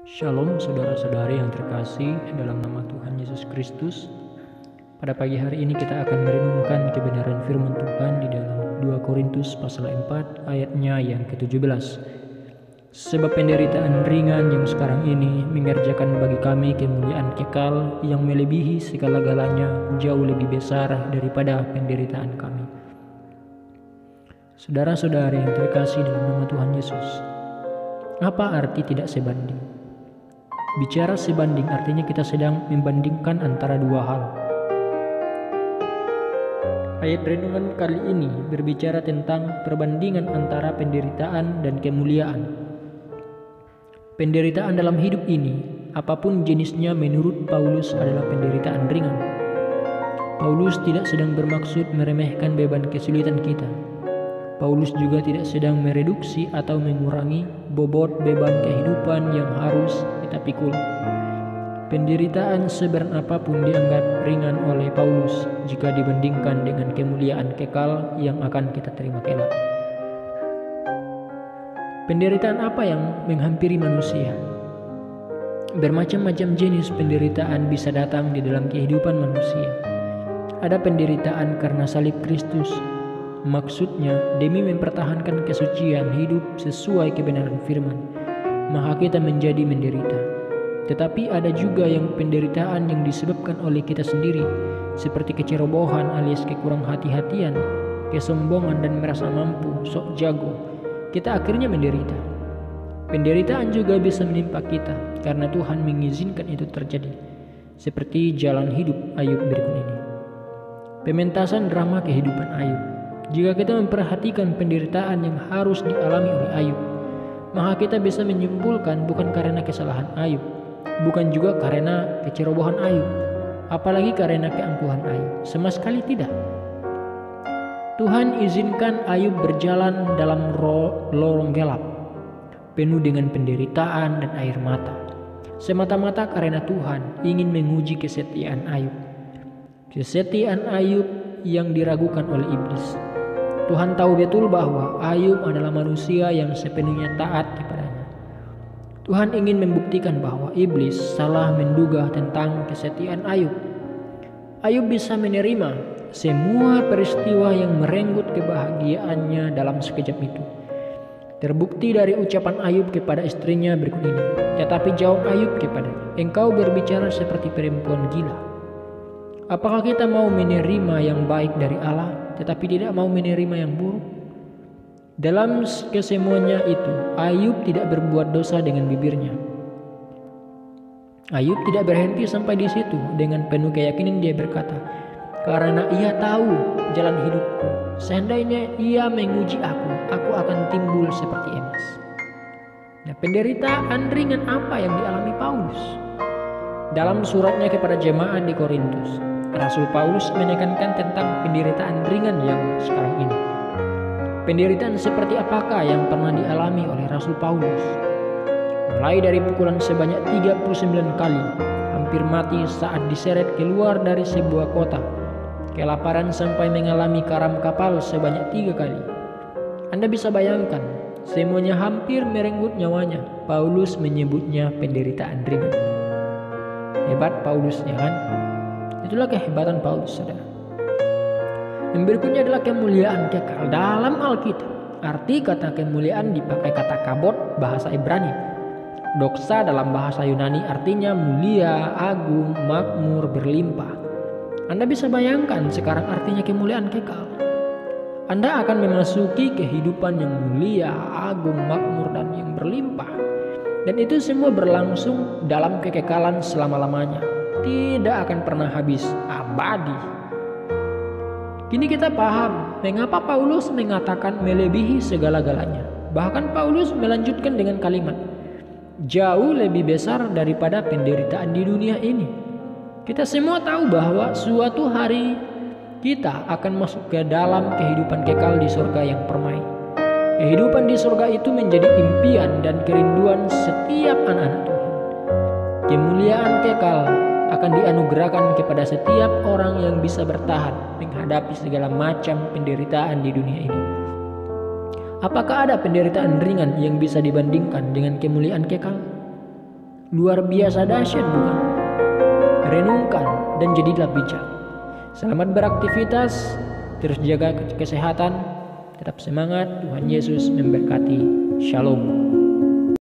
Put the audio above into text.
Shalom saudara-saudari yang terkasih dalam nama Tuhan Yesus Kristus. Pada pagi hari ini kita akan merenungkan kebenaran firman Tuhan di dalam 2 Korintus pasal 4 ayatnya yang ke-17. Sebab penderitaan ringan yang sekarang ini mengerjakan bagi kami kemuliaan kekal yang melebihi segala-galanya, jauh lebih besar daripada penderitaan kami. Saudara-saudari yang terkasih dalam nama Tuhan Yesus, apa arti tidak sebanding? Bicara sebanding artinya kita sedang membandingkan antara dua hal. Ayat renungan kali ini berbicara tentang perbandingan antara penderitaan dan kemuliaan. Penderitaan dalam hidup ini, apapun jenisnya menurut Paulus adalah penderitaan ringan. Paulus tidak sedang bermaksud meremehkan beban kesulitan kita. Paulus juga tidak sedang mereduksi atau mengurangi bobot beban kehidupan yang harus kita pikul. Penderitaan seberat apapun dianggap ringan oleh Paulus jika dibandingkan dengan kemuliaan kekal yang akan kita terima kelak. Penderitaan apa yang menghampiri manusia? Bermacam-macam jenis penderitaan bisa datang di dalam kehidupan manusia. Ada penderitaan karena salib Kristus. Maksudnya, demi mempertahankan kesucian hidup sesuai kebenaran firman, maka kita menjadi menderita. Tetapi ada juga yang penderitaan yang disebabkan oleh kita sendiri, seperti kecerobohan alias kekurang hati-hatian, kesombongan dan merasa mampu, sok jago. Kita akhirnya menderita. Penderitaan juga bisa menimpa kita karena Tuhan mengizinkan itu terjadi, seperti jalan hidup Ayub berikut ini. Pementasan drama kehidupan Ayub. Jika kita memperhatikan penderitaan yang harus dialami oleh Ayub, maka kita bisa menyimpulkan bukan karena kesalahan Ayub, bukan juga karena kecerobohan Ayub, apalagi karena keangkuhan Ayub. Sama sekali tidak. Tuhan izinkan Ayub berjalan dalam lorong gelap, penuh dengan penderitaan dan air mata, semata-mata karena Tuhan ingin menguji kesetiaan Ayub. Kesetiaan Ayub yang diragukan oleh iblis. Tuhan tahu betul bahwa Ayub adalah manusia yang sepenuhnya taat kepadanya. Tuhan ingin membuktikan bahwa iblis salah menduga tentang kesetiaan Ayub. Ayub bisa menerima semua peristiwa yang merenggut kebahagiaannya dalam sekejap itu. Terbukti dari ucapan Ayub kepada istrinya berikut ini. Tetapi jawab Ayub kepadanya, "Engkau berbicara seperti perempuan gila." Apakah kita mau menerima yang baik dari Allah, tetapi tidak mau menerima yang buruk? Dalam kesemuanya itu, Ayub tidak berbuat dosa dengan bibirnya. Ayub tidak berhenti sampai di situ. Dengan penuh keyakinan dia berkata, "Karena ia tahu jalan hidupku, seandainya ia menguji aku akan timbul seperti emas." Nah, penderitaan ringan apa yang dialami Paulus? Dalam suratnya kepada jemaat di Korintus, Rasul Paulus menekankan tentang penderitaan ringan yang sekarang ini. Penderitaan seperti apakah yang pernah dialami oleh Rasul Paulus? Mulai dari pukulan sebanyak 39 kali, hampir mati saat diseret keluar dari sebuah kota, kelaparan sampai mengalami karam kapal sebanyak 3 kali. Anda bisa bayangkan, semuanya hampir merenggut nyawanya. Paulus menyebutnya penderitaan ringan. Hebat Paulusnya kan? Itulah kehebatan Paulus, saudara. Yang berikutnya adalah kemuliaan kekal dalam Alkitab. Arti kata kemuliaan dipakai kata kabod bahasa Ibrani. Doksa dalam bahasa Yunani artinya mulia, agung, makmur, berlimpah. Anda bisa bayangkan sekarang artinya kemuliaan kekal. Anda akan memasuki kehidupan yang mulia, agung, makmur, dan yang berlimpah. Dan itu semua berlangsung dalam kekekalan selama-lamanya. Tidak akan pernah habis, abadi. Kini kita paham mengapa Paulus mengatakan melebihi segala-galanya. Bahkan Paulus melanjutkan dengan kalimat, "Jauh lebih besar daripada penderitaan di dunia ini." Kita semua tahu bahwa suatu hari kita akan masuk ke dalam kehidupan kekal di surga yang permai. Kehidupan di surga itu menjadi impian dan kerinduan setiap anak-anak Tuhan. Kemuliaan kekal akan dianugerahkan kepada setiap orang yang bisa bertahan menghadapi segala macam penderitaan di dunia ini. Apakah ada penderitaan ringan yang bisa dibandingkan dengan kemuliaan kekal? Luar biasa dahsyat bukan? Renungkan dan jadilah bijak. Selamat beraktivitas, terus jaga kesehatan, tetap semangat, Tuhan Yesus memberkati. Shalom.